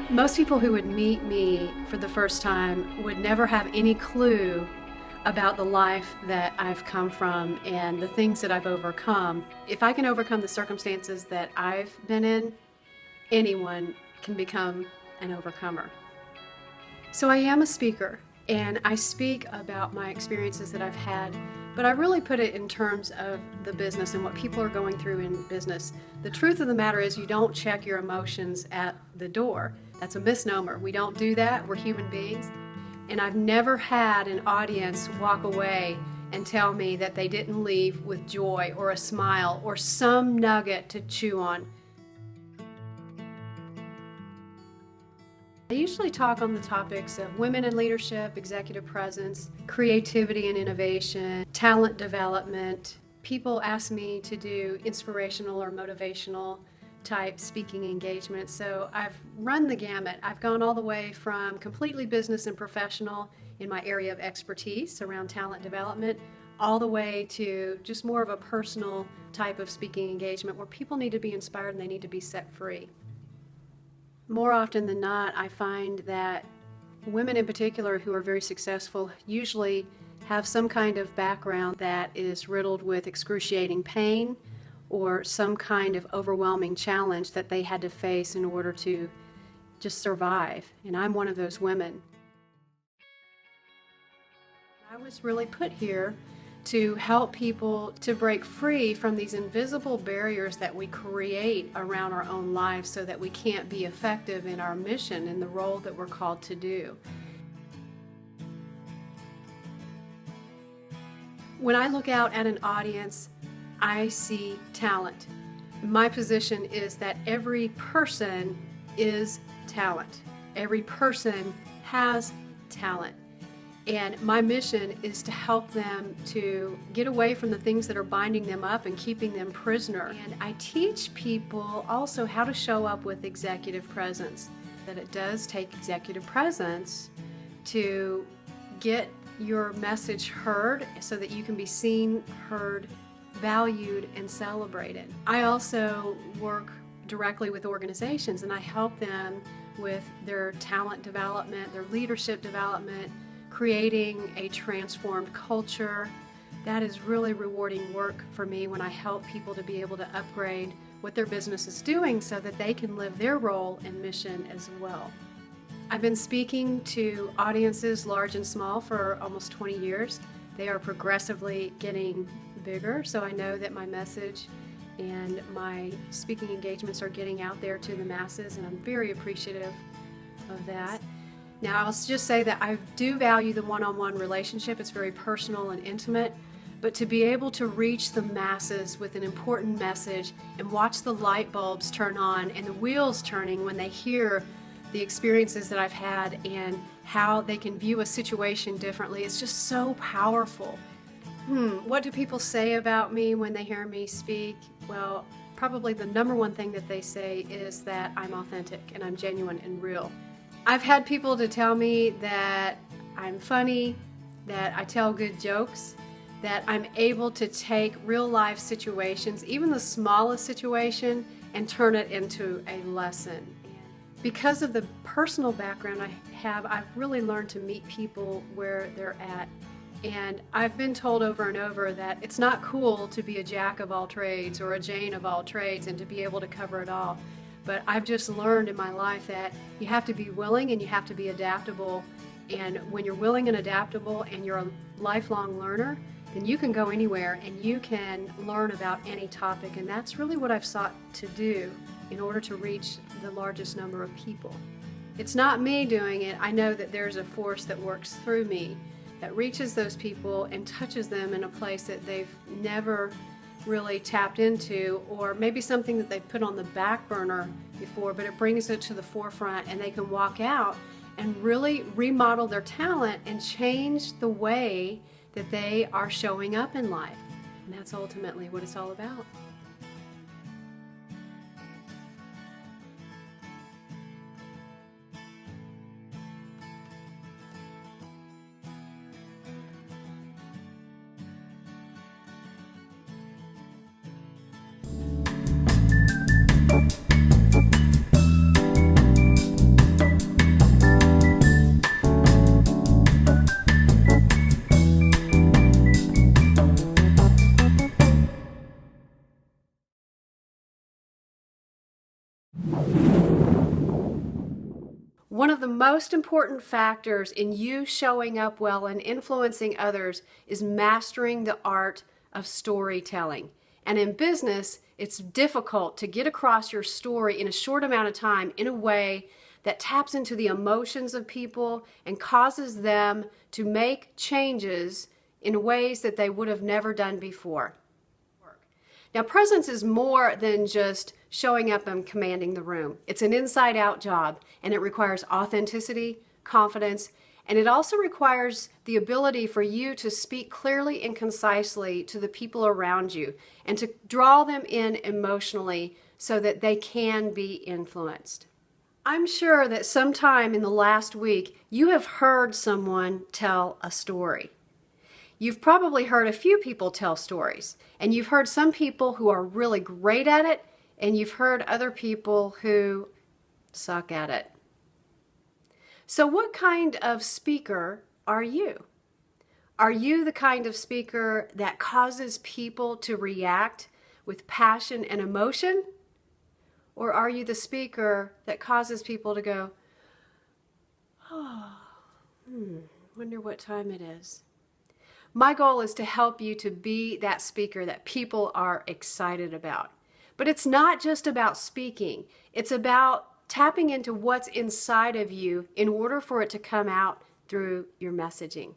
Most people who would meet me for the first time would never have any clue about the life that I've come from and the things that I've overcome. If I can overcome the circumstances that I've been in, anyone can become an overcomer. So I am a speaker, and I speak about my experiences that I've had, but I really put it in terms of the business and what people are going through in business. The truth of the matter is you don't check your emotions at the door. That's a misnomer. We don't do that. We're human beings. And I've never had an audience walk away and tell me that they didn't leave with joy or a smile or some nugget to chew on. I usually talk on the topics of women in leadership, executive presence, creativity and innovation, talent development. People ask me to do inspirational or motivational type speaking engagements. So I've run the gamut. I've gone all the way from completely business and professional in my area of expertise around talent development, all the way to just more of a personal type of speaking engagement where people need to be inspired and they need to be set free. More often than not, I find that women in particular who are very successful usually have some kind of background that is riddled with excruciating pain or some kind of overwhelming challenge that they had to face in order to just survive. And I'm one of those women. I was really put here to help people to break free from these invisible barriers that we create around our own lives so that we can't be effective in our mission and the role that we're called to do. When I look out at an audience, I see talent. My position is that every person is talent. Every person has talent. And my mission is to help them to get away from the things that are binding them up and keeping them prisoner. And I teach people also how to show up with executive presence. That it does take executive presence to get your message heard so that you can be seen, heard, valued, and celebrated. I also work directly with organizations and I help them with their talent development, their leadership development, creating a transformed culture. That is really rewarding work for me when I help people to be able to upgrade what their business is doing so that they can live their role and mission as well. I've been speaking to audiences large and small for almost 20 years. They are progressively getting bigger, so I know that my message and my speaking engagements are getting out there to the masses, and I'm very appreciative of that. Now, I'll just say that I do value the one-on-one relationship. It's very personal and intimate, but to be able to reach the masses with an important message and watch the light bulbs turn on and the wheels turning when they hear the experiences that I've had and how they can view a situation differently, it's just so powerful. What do people say about me when they hear me speak? Well, probably the number one thing that they say is that I'm authentic and I'm genuine and real. I've had people to tell me that I'm funny, that I tell good jokes, that I'm able to take real life situations, even the smallest situation, and turn it into a lesson. Because of the personal background I have, I've really learned to meet people where they're at. And I've been told over and over that it's not cool to be a jack of all trades or a Jane of all trades and to be able to cover it all. But I've just learned in my life that you have to be willing and you have to be adaptable. And when you're willing and adaptable and you're a lifelong learner, then you can go anywhere and you can learn about any topic. And that's really what I've sought to do in order to reach the largest number of people. It's not me doing it. I know that there's a force that works through me that reaches those people and touches them in a place that they've never really tapped into, or maybe something that they put on the back burner before, but it brings it to the forefront and they can walk out and really remodel their talent and change the way that they are showing up in life. And that's ultimately what it's all about. One of the most important factors in you showing up well and influencing others is mastering the art of storytelling. And in business, it's difficult to get across your story in a short amount of time in a way that taps into the emotions of people and causes them to make changes in ways that they would have never done before. Now, presence is more than just showing up and commanding the room. It's an inside-out job, and it requires authenticity, confidence, and it also requires the ability for you to speak clearly and concisely to the people around you and to draw them in emotionally so that they can be influenced. I'm sure that sometime in the last week, you have heard someone tell a story. You've probably heard a few people tell stories, and you've heard some people who are really great at it, and you've heard other people who suck at it. So what kind of speaker are you? Are you the kind of speaker that causes people to react with passion and emotion? Or are you the speaker that causes people to go, wonder what time it is? My goal is to help you to be that speaker that people are excited about. But it's not just about speaking. It's about tapping into what's inside of you in order for it to come out through your messaging.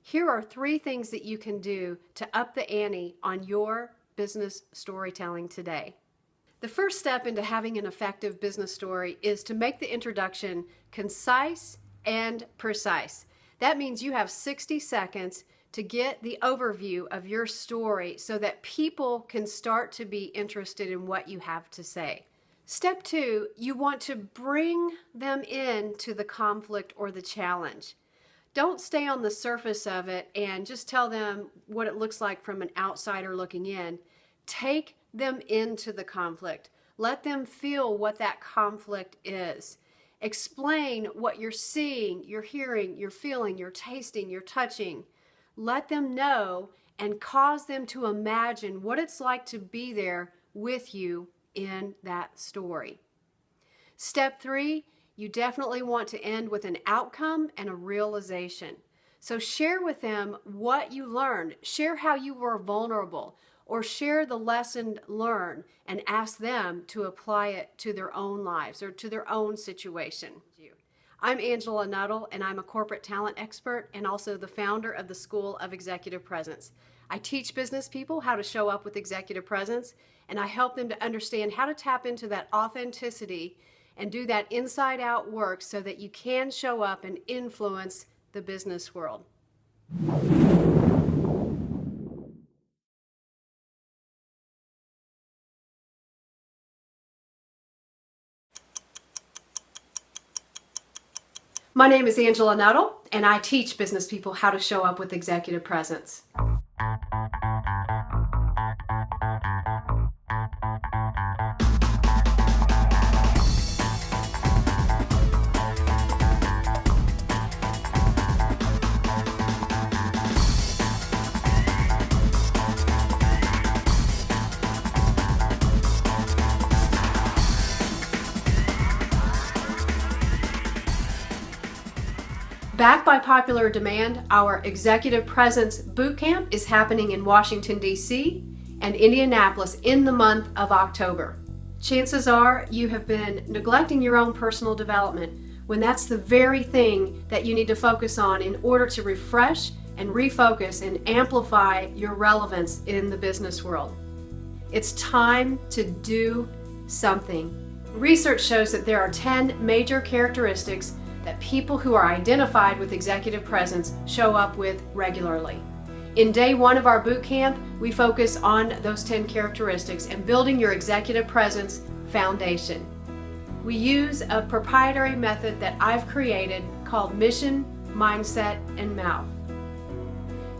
Here are 3 things that you can do to up the ante on your business storytelling today. The first step into having an effective business story is to make the introduction concise and precise. That means you have 60 seconds to get the overview of your story so that people can start to be interested in what you have to say. Step 2, you want to bring them into the conflict or the challenge. Don't stay on the surface of it and just tell them what it looks like from an outsider looking in. Take them into the conflict. Let them feel what that conflict is. Explain what you're seeing, you're hearing, you're feeling, you're tasting, you're touching. Let them know and cause them to imagine what it's like to be there with you in that story. Step 3, you definitely want to end with an outcome and a realization. So share with them what you learned. Share how you were vulnerable, or share the lesson learned and ask them to apply it to their own lives or to their own situation. I'm Angela Nuttall, and I'm a corporate talent expert and also the founder of the School of Executive Presence. I teach business people how to show up with executive presence, and I help them to understand how to tap into that authenticity and do that inside-out work so that you can show up and influence the business world. My name is Angela Nuttall, and I teach business people how to show up with executive presence. Backed by popular demand, our Executive Presence Bootcamp is happening in Washington, D.C. and Indianapolis in the month of October. Chances are you have been neglecting your own personal development when that's the very thing that you need to focus on in order to refresh and refocus and amplify your relevance in the business world. It's time to do something. Research shows that there are 10 major characteristics that people who are identified with executive presence show up with regularly. In day 1 of our boot camp, we focus on those 10 characteristics and building your executive presence foundation. We use a proprietary method that I've created called Mission, Mindset, and Mouth.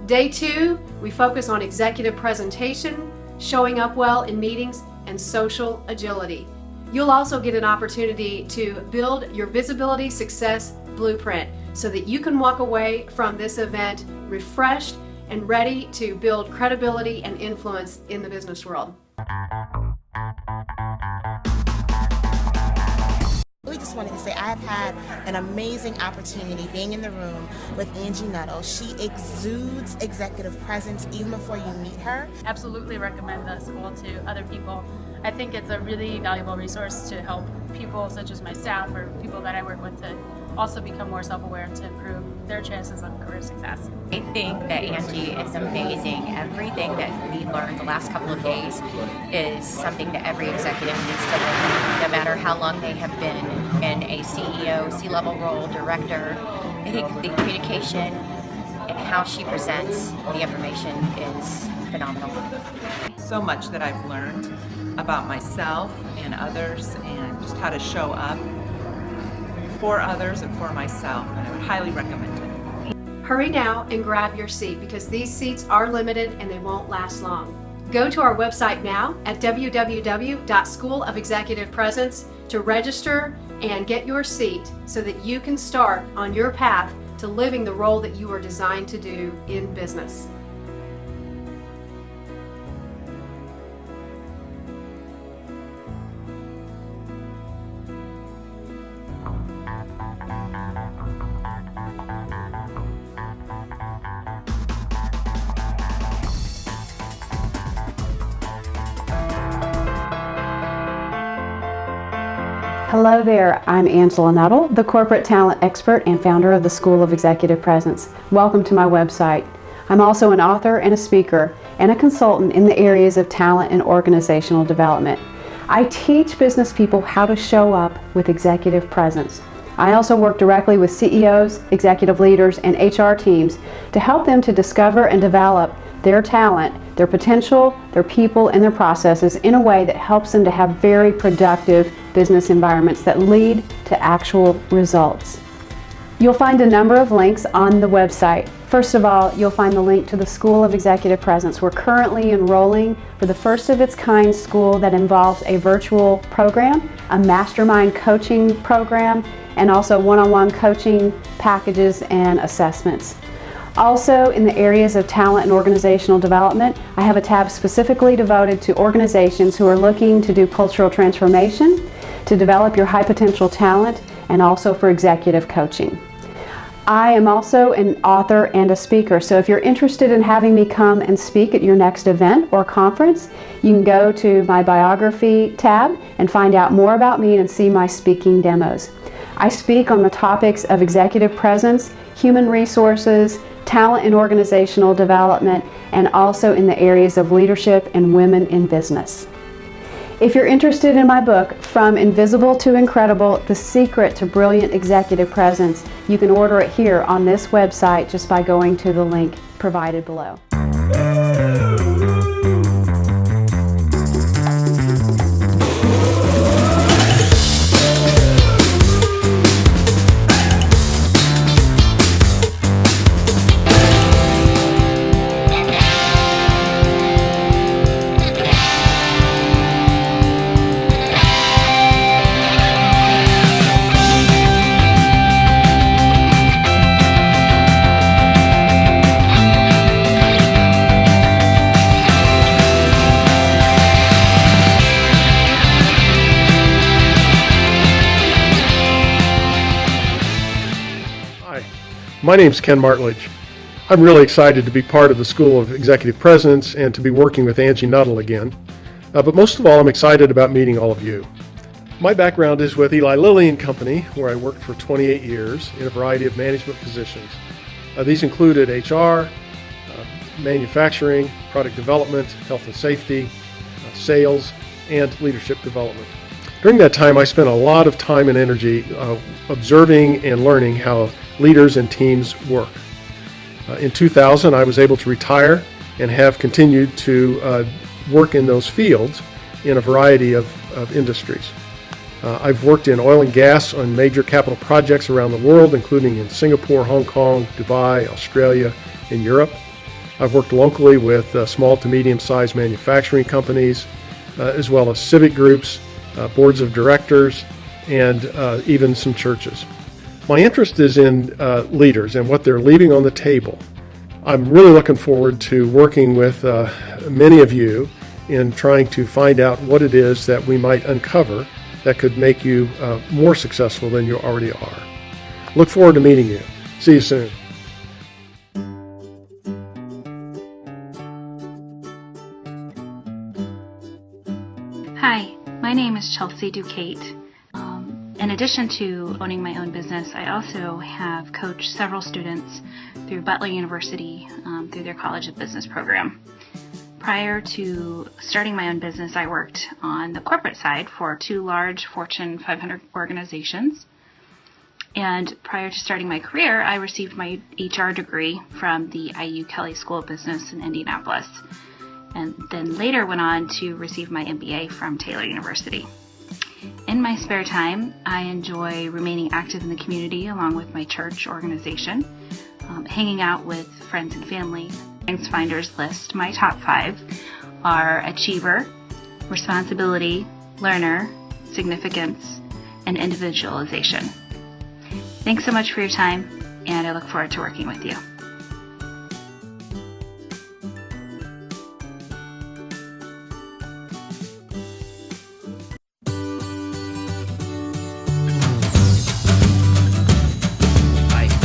Day 2, we focus on executive presentation, showing up well in meetings, and social agility. You'll also get an opportunity to build your visibility success blueprint so that you can walk away from this event refreshed and ready to build credibility and influence in the business world. just wanted to say I've had an amazing opportunity being in the room with Angie Nuttall. She exudes executive presence even before you meet her. Absolutely recommend the school to other people. I think it's a really valuable resource to help people such as my staff or people that I work with to also become more self-aware to improve their chances of career success. I think that Angie is amazing. Everything that we learned the last couple of days is something that every executive needs to learn, no matter how long they have been in a CEO, C-level role, director. I think the communication and how she presents the information is phenomenal. So much that I've learned about myself and others and just how to show up for others and for myself, and I would highly recommend it. Hurry now and grab your seat because these seats are limited and they won't last long. Go to our website now at www.schoolofexecutivepresence to register and get your seat so that you can start on your path to living the role that you are designed to do in business. Hello there, I'm Angela Nuttall, the corporate talent expert and founder of the School of Executive Presence. Welcome to my website. I'm also an author and a speaker and a consultant in the areas of talent and organizational development. I teach business people how to show up with executive presence. I also work directly with CEOs, executive leaders, and HR teams to help them to discover and develop their talent, their potential, their people, and their processes in a way that helps them to have very productive business environments that lead to actual results. You'll find a number of links on the website. First of all, you'll find the link to the School of Executive Presence. We're currently enrolling for the first of its kind school that involves a virtual program, a mastermind coaching program, and also one-on-one coaching packages and assessments. Also, in the areas of talent and organizational development, I have a tab specifically devoted to organizations who are looking to do cultural transformation, to develop your high potential talent, and also for executive coaching. I am also an author and a speaker, so if you're interested in having me come and speak at your next event or conference, you can go to my biography tab and find out more about me and see my speaking demos. I speak on the topics of executive presence, human resources, talent and organizational development, and also in the areas of leadership and women in business. If you're interested in my book, From Invisible to Incredible, The Secret to Brilliant Executive Presence, you can order it here on this website just by going to the link provided below. My name's Ken Martledge. I'm really excited to be part of the School of Executive Presence and to be working with Angie Nuttall again. But most of all, I'm excited about meeting all of you. My background is with Eli Lilly and Company, where I worked for 28 years in a variety of management positions. These included HR, manufacturing, product development, health and safety, sales, and leadership development. During that time, I spent a lot of time and energy observing and learning how leaders and teams work. In 2000, I was able to retire and have continued to work in those fields in a variety of industries. I've worked in oil and gas on major capital projects around the world, including in Singapore, Hong Kong, Dubai, Australia, and Europe. I've worked locally with small to medium-sized manufacturing companies, as well as civic groups, boards of directors, and even some churches. My interest is in leaders and what they're leaving on the table. I'm really looking forward to working with many of you in trying to find out what it is that we might uncover that could make you more successful than you already are. Look forward to meeting you. See you soon. Hi, my name is Chelsea Ducate. In addition to owning my own business, I also have coached several students through Butler University through their College of Business program. Prior to starting my own business, I worked on the corporate side for 2 large Fortune 500 organizations. And prior to starting my career, I received my HR degree from the IU Kelley School of Business in Indianapolis, and then later went on to receive my MBA from Taylor University. In my spare time, I enjoy remaining active in the community along with my church organization, hanging out with friends and family. StrengthsFinders list my top 5 are achiever, responsibility, learner, significance, and individualization. Thanks so much for your time, and I look forward to working with you.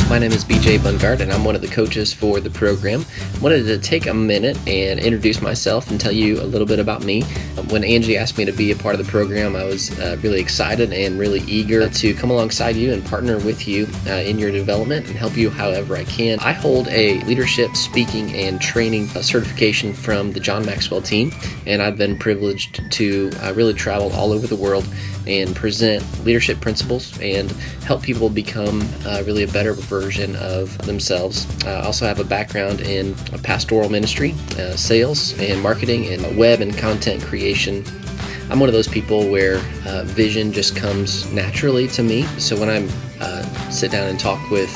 My name is BJ Bungard, and I'm one of the coaches for the program. I wanted to take a minute and introduce myself and tell you a little bit about me. When Angie asked me to be a part of the program, I was really excited and really eager to come alongside you and partner with you in your development and help you however I can. I hold a leadership, speaking, and training certification from the John Maxwell team, and I've been privileged to really travel all over the world and present leadership principles and help people become really a better version of themselves. I also have a background in pastoral ministry, sales and marketing, and web and content creation. I'm one of those people where vision just comes naturally to me. So when I sit down and talk with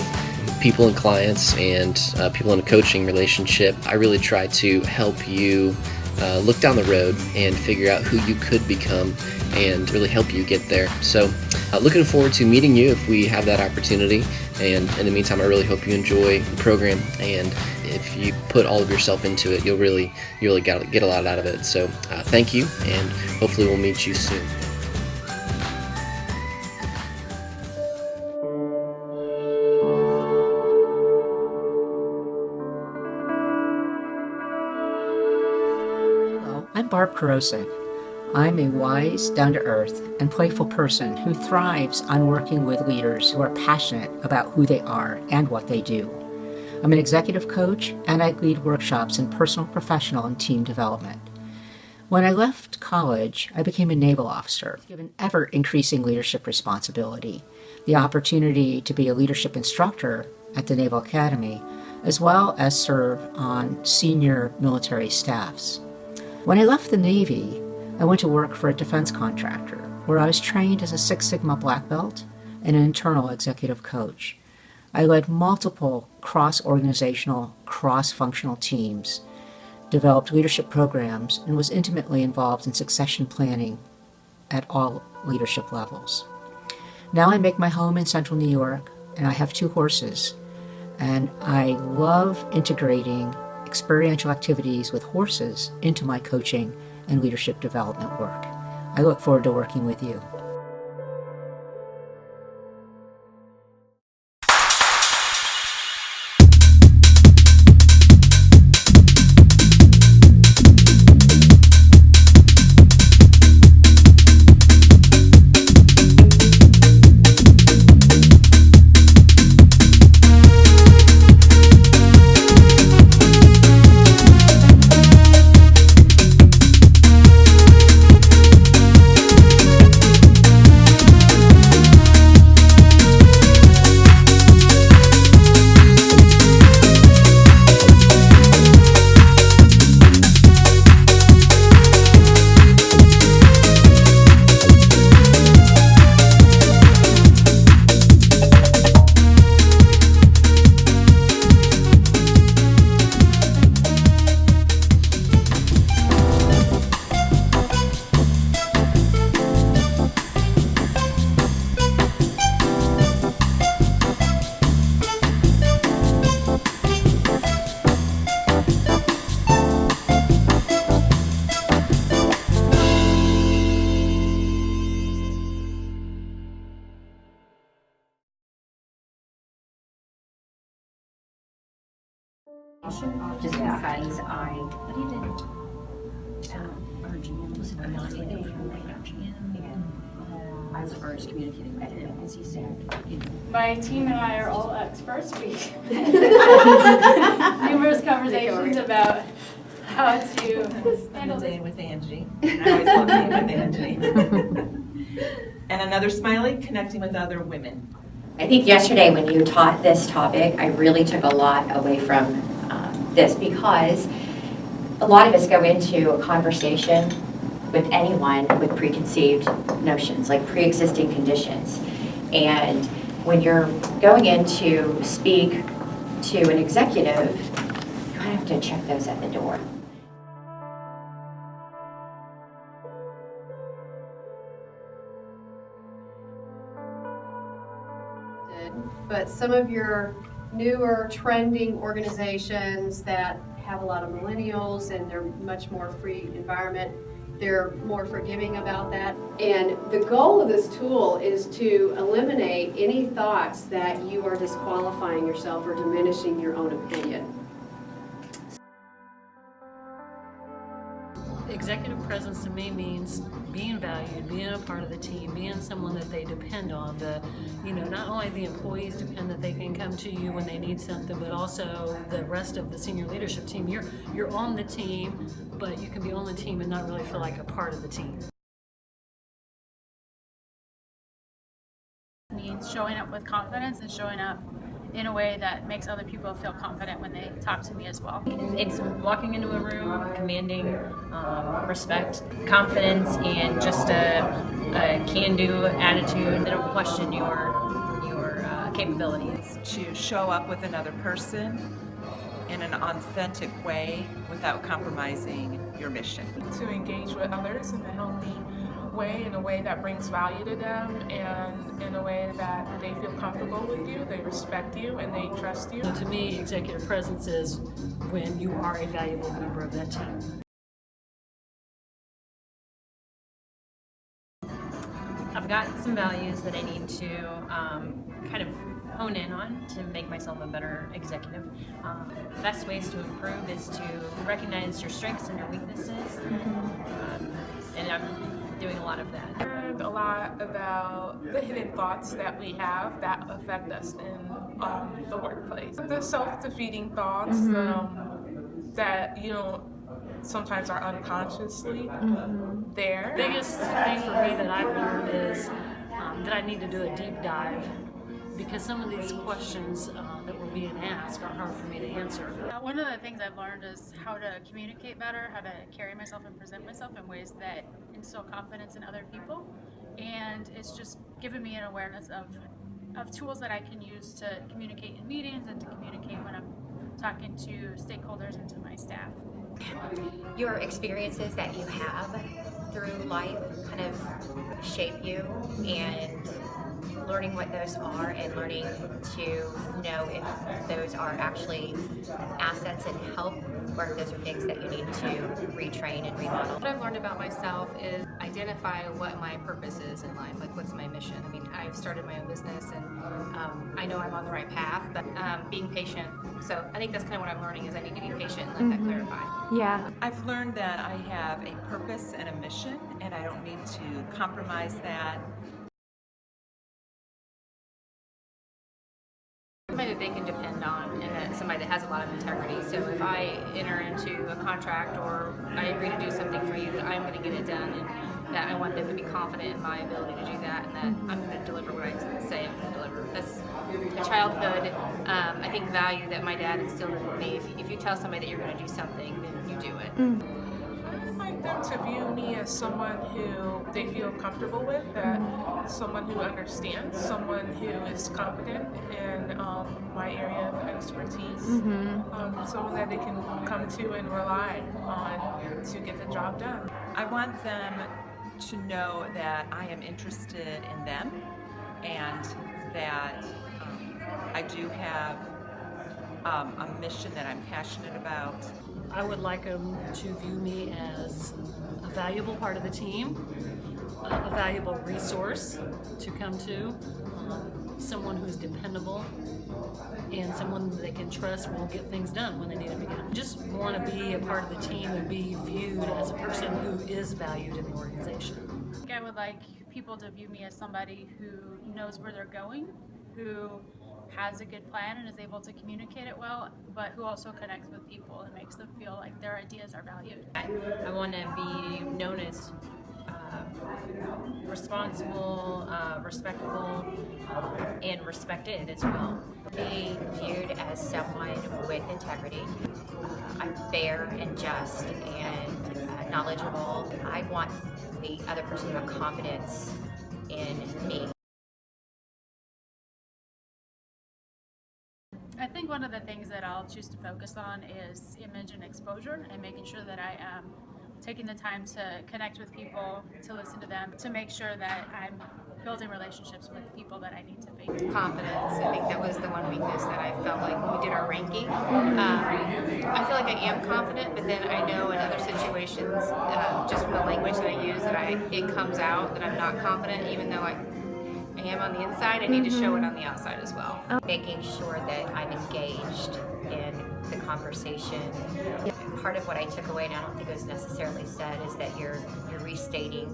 people and clients and people in a coaching relationship, I really try to help you look down the road and figure out who you could become and really help you get there. So looking forward to meeting you if we have that opportunity. And in the meantime, I really hope you enjoy the program. And if you put all of yourself into it, you'll really get a lot out of it. So thank you, and hopefully we'll meet you soon. Hello, I'm Barb Karosik. I'm a wise, down-to-earth, and playful person who thrives on working with leaders who are passionate about who they are and what they do. I'm an executive coach, and I lead workshops in personal, professional, and team development. When I left college, I became a naval officer, given ever-increasing leadership responsibility, the opportunity to be a leadership instructor at the Naval Academy, as well as serve on senior military staffs. When I left the Navy, I went to work for a defense contractor, where I was trained as a Six Sigma black belt and an internal executive coach. I led multiple cross-organizational, cross-functional teams, developed leadership programs, and was intimately involved in succession planning at all leadership levels. Now I make my home in central New York, and I have 2 horses, and I love integrating experiential activities with horses into my coaching and leadership development work. I look forward to working with you. just because as far as communicating with him, as he said, My team and I are all experts. We numerous conversations about how to handle Day with Angie. I always love being with Angie. And another smiley, connecting with other women. I think yesterday when you taught this topic, I really took a lot away from this, because a lot of us go into a conversation with anyone with preconceived notions, like pre-existing conditions. And when you're going in to speak to an executive, you kind of have to check those at the door. But some of your newer trending organizations that have a lot of millennials and they're much more free environment, they're more forgiving about that. And the goal of this tool is to eliminate any thoughts that you are disqualifying yourself or diminishing your own opinion. Executive presence to me means being valued, being a part of the team, being someone that they depend on. Not only the employees depend that they can come to you when they need something, but also the rest of the senior leadership team. You're on the team, but you can be on the team and not really feel like a part of the team. It means showing up with confidence and showing up in a way that makes other people feel confident when they talk to me as well. It's walking into a room, commanding respect, confidence, and just a can-do attitude. They don't question your capabilities. To show up with another person in an authentic way without compromising your mission. To engage with others in a healthy way, in a way that brings value to them, and in a way that they feel comfortable with you, they respect you, and they trust you. So to me, executive presence is when you are a valuable member of that team. I've got some values that I need to kind of hone in on to make myself a better executive. Best ways to improve is to recognize your strengths and your weaknesses, and I'm doing a lot of that. I learned a lot about the hidden thoughts that we have that affect us in the workplace. The self-defeating thoughts that sometimes are unconsciously there. The biggest thing for me that I've learned is that I need to do a deep dive, because some of these questions that were being asked are hard for me to answer. One of the things I've learned is how to communicate better, how to carry myself and present myself in ways that instill confidence in other people. And it's just given me an awareness of tools that I can use to communicate in meetings and to communicate when I'm talking to stakeholders and to my staff. Your experiences that you have through life kind of shape you, and learning what those are and learning to know if those are actually assets and help, or if those are things that you need to retrain and remodel. What I've learned about myself is identify what my purpose is in life, like what's my mission. I mean, I've started my own business and I know I'm on the right path, but being patient. So I think that's kind of what I'm learning, is I need to be patient and let that clarify. Yeah. I've learned that I have a purpose and a mission, and I don't need to compromise that. Somebody that they can depend on, and that somebody that has a lot of integrity. So if I enter into a contract or I agree to do something for you, that I'm going to get it done, and that I want them to be confident in my ability to do that, and that I'm going to deliver what I say I'm going to deliver. That's a childhood, I think, value that my dad instilled in me. If you tell somebody that you're going to do something, then you do it. I'd like them to view me as someone who they feel comfortable with, that someone who understands, someone who is confident in my area of expertise, someone that they can come to and rely on to get the job done. I want them to know that I am interested in them, and that I do have a mission that I'm passionate about. I would like them to view me as a valuable part of the team, a valuable resource to come to, someone who's dependable and someone that they can trust will get things done when they need to be done. Just want to be a part of the team and be viewed as a person who is valued in the organization. I think I would like people to view me as somebody who knows where they're going, who has a good plan and is able to communicate it well, but who also connects with people and makes them feel like their ideas are valued. I want to be known as responsible, respectful, and respected as well. Be viewed as someone with integrity. I'm fair and just and knowledgeable. I want the other person to have confidence in me. I think one of the things that I'll choose to focus on is image and exposure, and making sure that I am taking the time to connect with people, to listen to them, to make sure that I'm building relationships with people that I need to be. Confidence. I think that was the one weakness that I felt like when we did our ranking. I feel like I am confident, but then I know in other situations, just from the language that I use, that it comes out that I'm not confident, even though I am on the inside. I need to show it on the outside as well. Making sure that I'm engaged in the conversation. Part of what I took away, and I don't think it was necessarily said, is that you're restating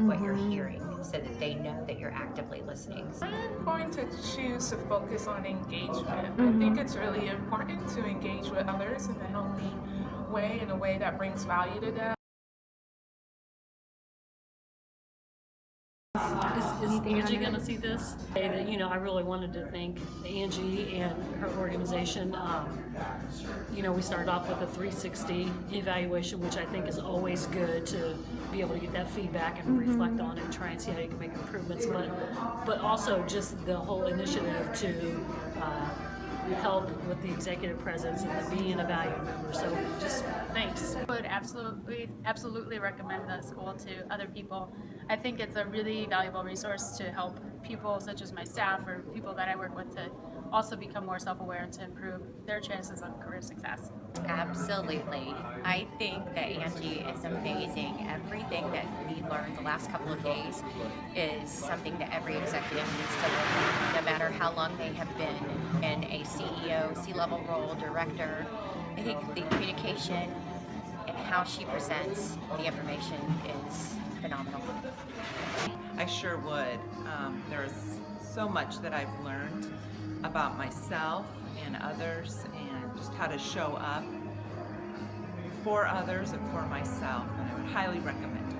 what you're hearing so that they know that you're actively listening. I'm going to choose to focus on engagement. I think it's really important to engage with others in a healthy way, in a way that brings value to them. Is Angie going to see this? I really wanted to thank Angie and her organization. We started off with a 360 evaluation, which I think is always good to be able to get that feedback and reflect on it and try and see how you can make improvements. But also just the whole initiative to help with the executive presence and being a valued member. So just thanks. I would absolutely recommend the school to other people. I think it's a really valuable resource to help people such as my staff or people that I work with to also become more self-aware and to improve their chances of career success. Absolutely. I think that Angie is amazing. Everything that we learned the last couple of days is something that every executive needs to learn, no matter how long they have been in a CEO, C-level role, director. I think the communication and how she presents the information is phenomenal. I sure would. There's so much that I've learned about myself and others, and just how to show up for others and for myself, and I would highly recommend it.